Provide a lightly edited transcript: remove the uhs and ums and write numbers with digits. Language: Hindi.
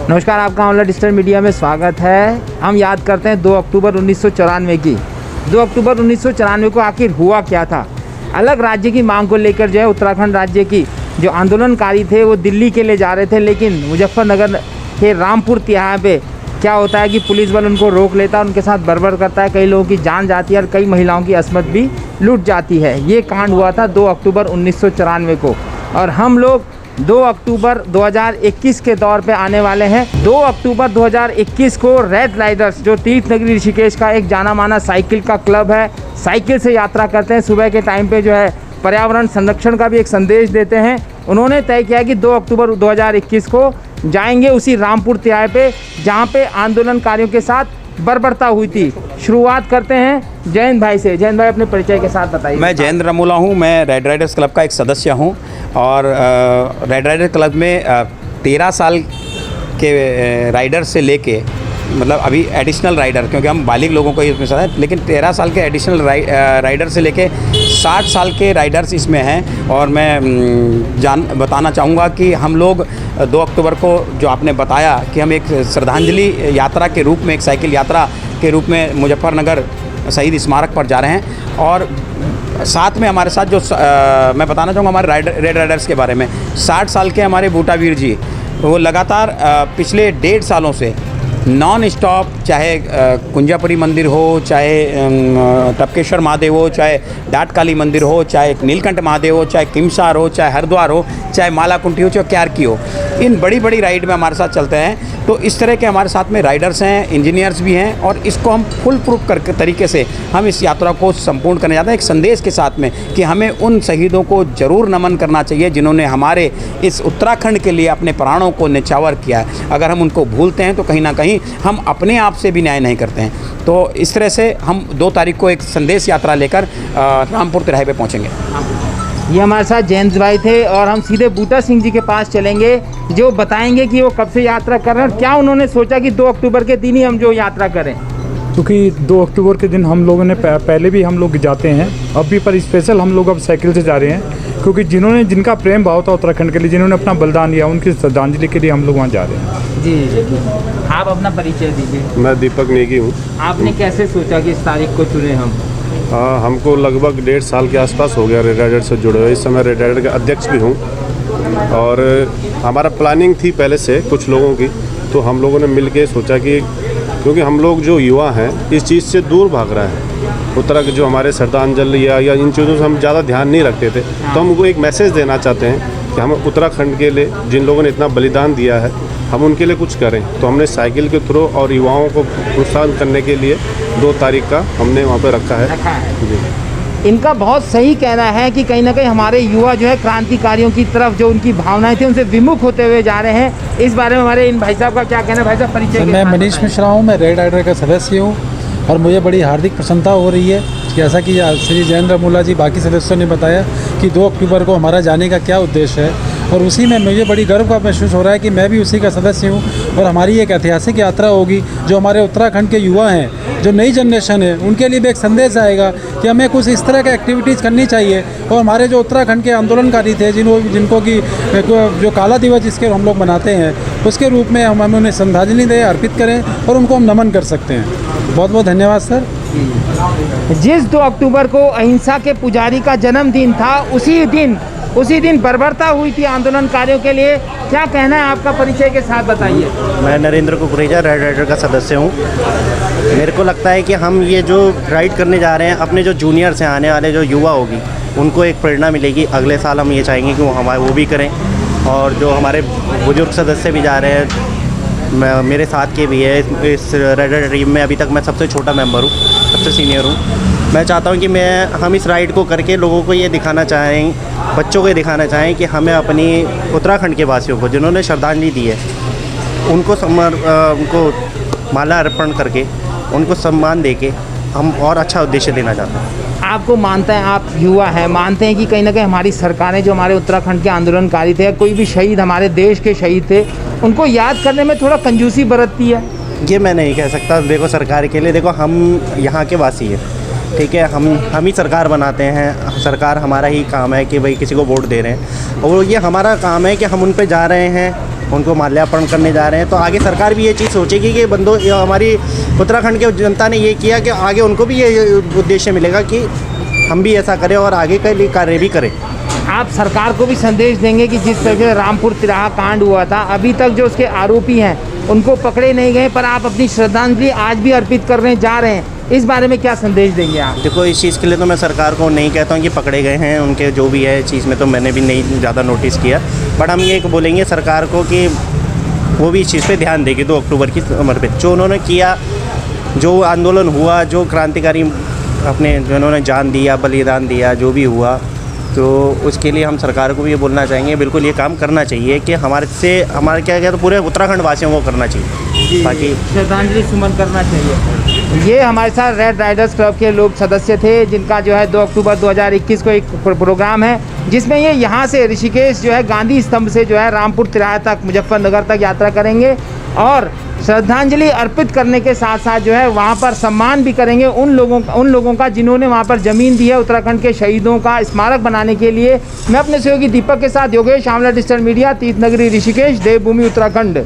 नमस्कार, आपका ऑनलाइन डिजिटल मीडिया में स्वागत है। हम याद करते हैं 2 अक्टूबर 1994 की। 2 अक्टूबर 1994 को आखिर हुआ क्या था? अलग राज्य की मांग को लेकर जो है उत्तराखंड राज्य की जो आंदोलनकारी थे वो दिल्ली के लिए जा रहे थे, लेकिन मुजफ्फरनगर के रामपुर तिहाड़ पे क्या होता है कि पुलिस बल उनको रोक लेता है, उनके साथ बर्बर करता है, कई लोगों की जान जाती है और कई महिलाओं की अस्मत भी लूट जाती है। ये कांड हुआ था 2 अक्टूबर 1994 को और हम लोग 2 अक्टूबर 2021 के दौर पे आने वाले हैं। 2 अक्टूबर 2021 को रेड राइडर्स जो तीर्थ नगरी ऋषिकेश का एक जाना माना साइकिल का क्लब है, साइकिल से यात्रा करते हैं। सुबह के टाइम पे जो है पर्यावरण संरक्षण का भी एक संदेश देते हैं। उन्होंने तय किया कि 2 अक्टूबर 2021 को जाएंगे उसी रामपुर तिहाड़ पे जहाँ पे आंदोलनकारियों के साथ बर्बरता हुई थी। शुरुआत करते हैं जयंत भाई से। जयंत भाई अपने परिचय के साथ बताइए। मैं जयंत रमोला हूँ, मैं रेड राइडर्स क्लब का एक सदस्य हूँ और रेड राइडर क्लब में 13 साल के राइडर से लेके मतलब अभी एडिशनल राइडर, क्योंकि हम बालिग लोगों को इसमें साथ है, लेकिन 13 साल के एडिशनल राइडर से लेके 60 साल के राइडर्स इसमें हैं। और मैं बताना चाहूँगा कि हम लोग 2 अक्टूबर को जो आपने बताया कि हम एक श्रद्धांजलि यात्रा के रूप में, एक साइकिल यात्रा के रूप में मुजफ्फरनगर शहीद स्मारक पर जा रहे हैं। और साथ में हमारे साथ जो मैं बताना चाहूँगा हमारे रेड राइडर्स के बारे में, 60 साल के हमारे बूटावीर जी, वो लगातार पिछले 1.5 सालों से नॉन स्टॉप, चाहे कुंजापुरी मंदिर हो, चाहे टपकेश्वर महादेव हो, चाहे डाट काली मंदिर हो, चाहे नीलकंठ महादेव हो, चाहे किमसार हो, चाहे हरिद्वार हो, चाहे मालाकुंठी हो, चाहे क्यारकी हो, इन बड़ी बड़ी राइड में हमारे साथ चलते हैं। तो इस तरह के हमारे साथ में राइडर्स हैं, इंजीनियर्स भी हैं और इसको हम फुल प्रूफ करके तरीके से हम इस यात्रा को संपूर्ण करने जाते हैं, एक संदेश के साथ में कि हमें उन शहीदों को ज़रूर नमन करना चाहिए जिन्होंने हमारे इस उत्तराखंड के लिए अपने प्राणों को न्यौछावर किया है। अगर हम उनको भूलते हैं तो कहीं ना कहीं हम अपने आप से भी न्याय नहीं करते हैं। तो इस तरह से हम 2 तारीख को एक संदेश यात्रा लेकर रामपुर तिराहे पे पहुँचेंगे। ये हमारे साथ जयंत भाई थे और हम सीधे बूटा सिंह जी के पास चलेंगे जो बताएंगे कि वो कब से यात्रा कर रहे हैं और क्या उन्होंने सोचा कि 2 अक्टूबर के दिन ही हम जो यात्रा करें। क्योंकि 2 अक्टूबर के दिन हम लोगों ने पहले भी हम लोग जाते हैं, अब भी पर स्पेशल हम लोग अब साइकिल से जा रहे हैं, क्योंकि जिनका प्रेम भाव था उत्तराखंड के लिए, जिन्होंने अपना बलिदान दिया, उनकी श्रद्धांजलि के लिए हम लोग वहाँ जा रहे हैं। जी, आप अपना परिचय दीजिए। मैं दीपक नेगी हूँ। आपने कैसे सोचा कि इस तारीख को चुने हम? हमको लगभग 1.5 साल के आसपास हो गया रेड राइडर से जुड़े हुए। इस समय रेड राइडर के अध्यक्ष भी हूँ और हमारा प्लानिंग थी पहले से कुछ लोगों की, तो हम लोगों ने मिल के सोचा कि क्योंकि हम लोग जो युवा हैं इस चीज़ से दूर भाग रहा है, उत्तराखंड जो हमारे श्रद्धांजलि या इन चीज़ों से हम ज़्यादा ध्यान नहीं रखते थे, तो हम उनको एक मैसेज देना चाहते हैं कि हम उत्तराखंड के लिए जिन लोगों ने इतना बलिदान दिया है हम उनके लिए कुछ करें। तो हमने साइकिल के थ्रू और युवाओं को प्रोत्साहन करने के लिए 2 तारीख का हमने वहाँ पर रखा है। जी, इनका बहुत सही कहना है कि कहीं ना कहीं हमारे युवा जो है क्रांतिकारियों की तरफ जो उनकी भावनाएं थी उनसे विमुख होते हुए जा रहे हैं। इस बारे में हमारे इन भाई साहब का क्या कहना है? भाई साहब परिचय। मैं मनीष मिश्रा हूँ, मैं रेड राइडर का सदस्य हूँ और मुझे बड़ी हार्दिक प्रसन्नता हो रही है जैसा कि श्री जयंत रमोला जी बाकी सदस्यों ने बताया कि 2 अक्टूबर को हमारा जाने का क्या उद्देश्य है, और उसी में मुझे बड़ी गर्व का महसूस हो रहा है कि मैं भी उसी का सदस्य हूँ और हमारी एक ऐतिहासिक यात्रा होगी जो हमारे उत्तराखंड के युवा हैं, जो नई जनरेशन है, उनके लिए भी एक संदेश आएगा कि हमें कुछ इस तरह की एक्टिविटीज़ करनी चाहिए। और हमारे जो उत्तराखंड के आंदोलनकारी थे जिनको कि जो काला दिवस जिसके हम लोग मनाते हैं उसके रूप में हम उन्हें श्रद्धांजलि दें, अर्पित करें और उनको हम नमन कर सकते हैं। बहुत बहुत धन्यवाद सर। जिस 2 अक्टूबर को अहिंसा के पुजारी का जन्मदिन था उसी दिन बर्बरता हुई थी आंदोलनकारियों के लिए। क्या कहना है आपका? परिचय के साथ बताइए। मैं नरेंद्र कुकरेजा रेड राइडर का सदस्य हूँ। मेरे को लगता है कि हम ये जो राइड करने जा रहे हैं, अपने जो जूनियर्स हैं, आने वाले जो युवा होगी, उनको एक प्रेरणा मिलेगी। अगले साल हम ये चाहेंगे कि वो भी करें। और जो हमारे बुजुर्ग सदस्य भी जा रहे हैं, मेरे साथ के भी है इस रेड राइडर टीम में। अभी तक मैं सबसे छोटा मेंबर हूँ, सबसे सीनियर हूँ। मैं चाहता हूँ कि हम इस राइड को करके लोगों को ये दिखाना चाहें, बच्चों को ये दिखाना चाहें कि हमें अपनी उत्तराखंड के वासियों को जिन्होंने श्रद्धांजलि दी है उनको माला अर्पण करके उनको सम्मान देके हम और अच्छा उद्देश्य देना चाहते हैं। आपको मानते हैं, आप युवा हैं, मानते हैं कि कहीं ना कहीं हमारी सरकारें जो हमारे उत्तराखंड के आंदोलनकारी थे, कोई भी शहीद हमारे देश के शहीद थे, उनको याद करने में थोड़ा कंजूसी बरतती है? ये मैं नहीं कह सकता। देखो सरकार के लिए, देखो हम यहाँ के वासी हैं, ठीक है, हम ही सरकार बनाते हैं। सरकार हमारा ही काम है कि भाई किसी को वोट दे रहे हैं और ये हमारा काम है कि हम उन पे जा रहे हैं, उनको माल्यार्पण करने जा रहे हैं। तो आगे सरकार भी ये चीज़ सोचेगी कि बंदों हमारी उत्तराखंड के जनता ने ये किया कि आगे उनको भी ये उद्देश्य मिलेगा कि हम भी ऐसा करें और आगे के लिए कार्य भी करें। आप सरकार को भी संदेश देंगे कि जिस तरह से रामपुर तिराहा कांड हुआ था, अभी तक जो उसके आरोपी हैं उनको पकड़े नहीं गए, पर आप अपनी श्रद्धांजलि आज भी अर्पित करने जा रहे हैं, इस बारे में क्या संदेश देंगे आप? देखो, इस चीज़ के लिए तो मैं सरकार को नहीं कहता हूँ कि पकड़े गए हैं, उनके जो भी है चीज़ में तो मैंने भी नहीं ज़्यादा नोटिस किया, बट हम ये बोलेंगे सरकार को कि वो भी इस चीज़ पे ध्यान देगी। 2 अक्टूबर की उम्र पे जो उन्होंने किया, जो आंदोलन हुआ, जो क्रांतिकारी अपने जो उन्होंने जान दिया, बलिदान दिया, जो भी हुआ, तो उसके लिए हम सरकार को भी ये बोलना चाहेंगे बिल्कुल ये काम करना चाहिए कि हमारे क्या तो पूरे उत्तराखंड वासियों को करना चाहिए, बाकी श्रद्धांजलि सुमन करना चाहिए। ये हमारे साथ रेड राइडर्स क्लब के लोग सदस्य थे, जिनका जो है 2 अक्टूबर 2021 को एक प्रोग्राम है जिसमें ये यहाँ से ऋषिकेश जो है गांधी स्तंभ से जो है रामपुर तिराहा तक, मुजफ्फरनगर तक यात्रा करेंगे और श्रद्धांजलि अर्पित करने के साथ साथ जो है वहाँ पर सम्मान भी करेंगे उन लोगों का जिन्होंने वहाँ पर ज़मीन दी है उत्तराखंड के शहीदों का स्मारक बनाने के लिए। मैं अपने सहयोगी दीपक के साथ योगेश आमला, डिजिटल मीडिया, तीर्थनगरी ऋषिकेश, देवभूमि उत्तराखंड।